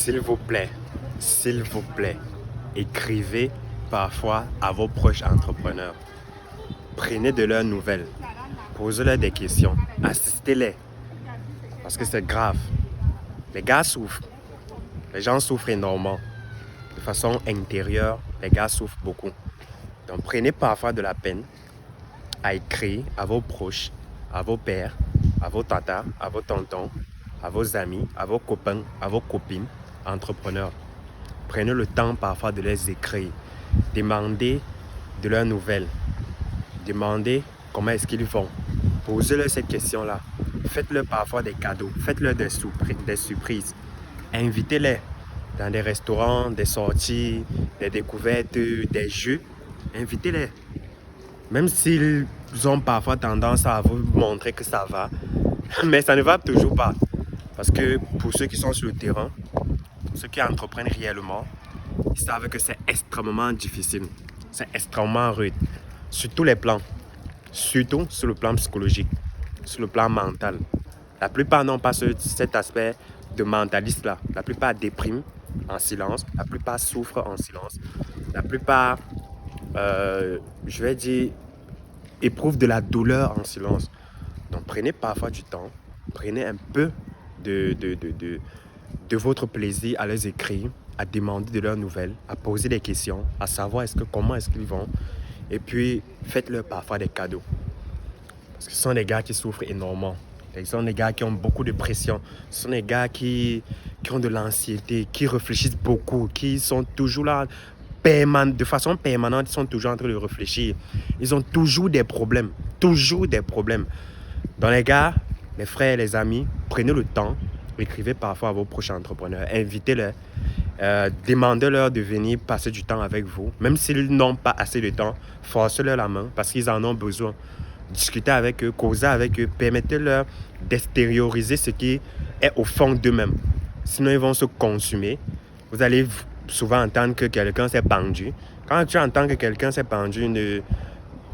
S'il vous plaît, écrivez parfois à vos proches entrepreneurs. Prenez de leurs nouvelles, posez-leur des questions, assistez-les, parce que c'est grave. Les gars souffrent, les gens souffrent énormément. De façon intérieure, les gars souffrent beaucoup. Donc prenez parfois de la peine à écrire à vos proches, à vos pères, à vos tatas, à vos tontons, à vos amis, à vos copains, à vos copines, entrepreneurs. Prenez le temps parfois de les écrire. Demandez de leurs nouvelles. Demandez comment est-ce qu'ils vont. Posez-leur cette question-là. Faites-leur parfois des cadeaux. Faites-leur des surprises. Invitez-les dans des restaurants, des sorties, des découvertes, des jeux. Invitez-les. Même s'ils ont parfois tendance à vous montrer que ça va, mais ça ne va toujours pas. Parce que pour ceux qui sont sur le terrain, pour ceux qui entreprennent réellement, ils savent que c'est extrêmement difficile. C'est extrêmement rude. Sur tous les plans. Surtout sur le plan psychologique, sur le plan mental. La plupart n'ont pas cet aspect de mentaliste-là. La plupart dépriment en silence. La plupart souffrent en silence. La plupart, je vais dire, éprouvent de la douleur en silence. Donc prenez parfois du temps. Prenez un peu de votre plaisir à les écrire, à demander de leurs nouvelles, à poser des questions, à savoir comment est-ce qu'ils vont. Et puis, faites-leur parfois des cadeaux. Parce que ce sont des gars qui souffrent énormément. Ce sont des gars qui ont beaucoup de pression. Ce sont des gars qui ont de l'anxiété, qui réfléchissent beaucoup, qui sont toujours là, de façon permanente, ils sont toujours en train de réfléchir. Ils ont toujours des problèmes. Toujours des problèmes. Donc les gars, les frères, les amis, prenez le temps. Écrivez parfois à vos prochains entrepreneurs. Invitez-les. Demandez-leur de venir passer du temps avec vous. Même s'ils n'ont pas assez de temps, forcez-leur la main parce qu'ils en ont besoin. Discutez avec eux, causez avec eux, permettez-leur d'extérioriser ce qui est au fond d'eux-mêmes. Sinon, ils vont se consumer. Vous allez souvent entendre que quelqu'un s'est pendu. Quand tu entends que quelqu'un s'est pendu,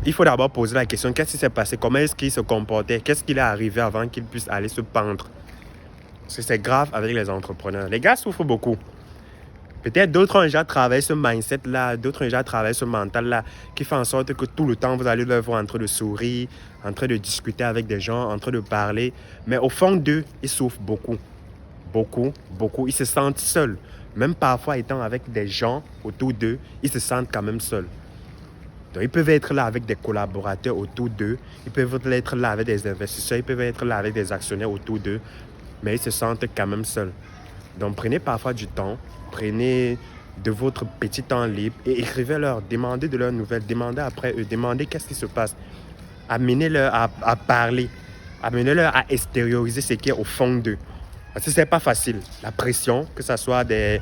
il faut d'abord poser la question, qu'est-ce qui s'est passé? Comment est-ce qu'il se comportait? Qu'est-ce qui est arrivé avant qu'il puisse aller se pendre? Parce que c'est grave avec les entrepreneurs. Les gars souffrent beaucoup. Peut-être d'autres ont déjà travaillé ce mindset-là, d'autres ont déjà travaillé ce mental-là, qui fait en sorte que tout le temps, vous allez les voir en train de sourire, en train de discuter avec des gens, en train de parler. Mais au fond d'eux, ils souffrent beaucoup. Beaucoup, beaucoup. Ils se sentent seuls. Même parfois, étant avec des gens autour d'eux, ils se sentent quand même seuls. Donc, ils peuvent être là avec des collaborateurs autour d'eux. Ils peuvent être là avec des investisseurs. Ils peuvent être là avec des actionnaires autour d'eux. Mais ils se sentent quand même seuls. Donc, prenez parfois du temps. Prenez de votre petit temps libre et écrivez-leur. Demandez de leurs nouvelles. Demandez après eux. Demandez qu'est-ce qui se passe. Amenez-leur à parler. Amenez-leur à extérioriser ce qui est au fond d'eux. Parce que ce n'est pas facile. La pression, que ce soit des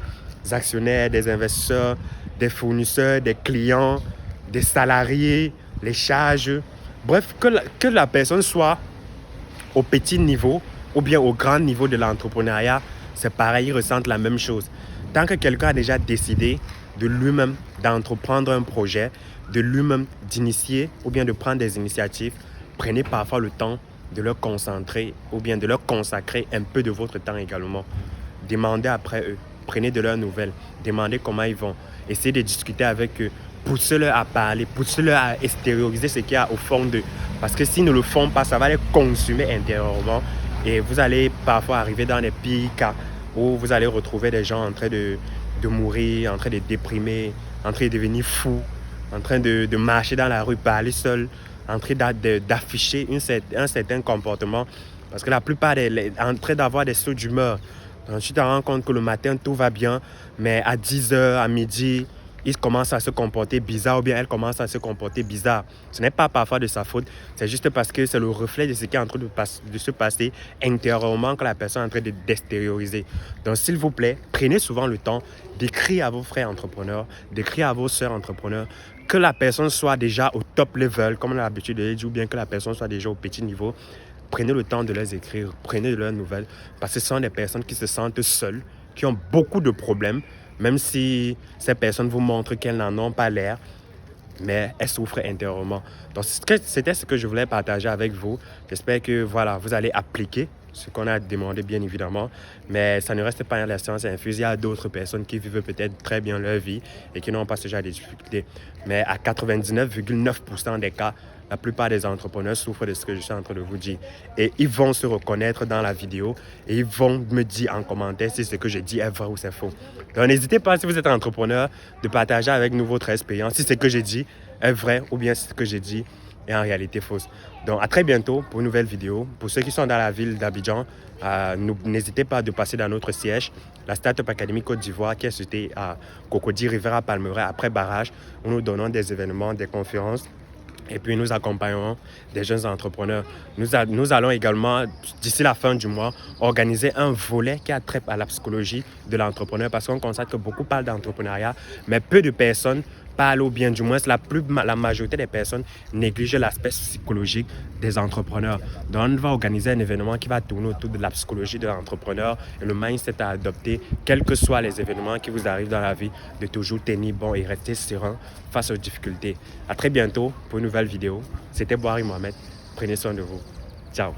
actionnaires, des investisseurs, des fournisseurs, des clients, des salariés, les charges. Bref, que la personne soit au petit niveau ou bien au grand niveau de l'entrepreneuriat, c'est pareil, ils ressentent la même chose. Tant que quelqu'un a déjà décidé de lui-même d'entreprendre un projet, de lui-même d'initier ou bien de prendre des initiatives, prenez parfois le temps de leur concentrer ou bien de leur consacrer un peu de votre temps également. Demandez après eux, prenez de leurs nouvelles, demandez comment ils vont, essayez de discuter avec eux, poussez-leur à parler, poussez-leur à extérioriser ce qu'il y a au fond d'eux. Parce que s'ils ne le font pas, ça va les consumer intérieurement et vous allez parfois arriver dans les pires cas où vous allez retrouver des gens en train de mourir, en train de déprimer, en train de devenir fous, en train de marcher dans la rue, parler seul, en train d'afficher un certain comportement. Parce que la plupart en train d'avoir des sauts d'humeur. Donc, tu te rends compte que le matin, tout va bien, mais à 10h, à midi, il commence à se comporter bizarre ou bien elle commence à se comporter bizarre. Ce n'est pas parfois de sa faute, c'est juste parce que c'est le reflet de ce qui est en train de se passer intérieurement que la personne est en train d'extérioriser. Donc, s'il vous plaît, prenez souvent le temps d'écrire à vos frères entrepreneurs, d'écrire à vos sœurs entrepreneurs, que la personne soit déjà au top level, comme on a l'habitude de le dire, ou bien que la personne soit déjà au petit niveau. Prenez le temps de les écrire, prenez de leurs nouvelles, parce que ce sont des personnes qui se sentent seules, qui ont beaucoup de problèmes, même si ces personnes vous montrent qu'elles n'en ont pas l'air, mais elles souffrent intérieurement. Donc, c'était ce que je voulais partager avec vous. J'espère que voilà, vous allez appliquer ce qu'on a demandé bien évidemment, mais ça ne reste pas la science infuse. Il y a d'autres personnes qui vivent peut-être très bien leur vie et qui n'ont pas ce genre de difficultés. Mais à 99,9% des cas, la plupart des entrepreneurs souffrent de ce que je suis en train de vous dire. Et ils vont se reconnaître dans la vidéo et ils vont me dire en commentaire si ce que je dis est vrai ou c'est faux. Donc n'hésitez pas, si vous êtes entrepreneur, de partager avec nous votre expérience, si ce que j'ai dit est vrai ou bien si ce que j'ai dit est en réalité fausse. Donc à très bientôt pour une nouvelle vidéo. Pour ceux qui sont dans la ville d'Abidjan, n'hésitez pas de passer dans notre siège, la Startup Academy Côte d'Ivoire, qui est située à Cocody, Rivera Palmeraie, après barrage, où nous donnons des événements, des conférences. Et puis nous accompagnons des jeunes entrepreneurs. Nous allons également, d'ici la fin du mois, organiser un volet qui a trait à la psychologie de l'entrepreneur, parce qu'on constate que beaucoup parlent d'entrepreneuriat, mais peu de personnes parlent, ou bien du moins la majorité des personnes négligent l'aspect psychologique des entrepreneurs. Donc on va organiser un événement qui va tourner autour de la psychologie de l'entrepreneur et le mindset à adopter, quels que soient les événements qui vous arrivent dans la vie, de toujours tenir bon et rester serein face aux difficultés. À très bientôt pour une nouvelle vidéo. C'était Boari Mohamed. Prenez soin de vous. Ciao.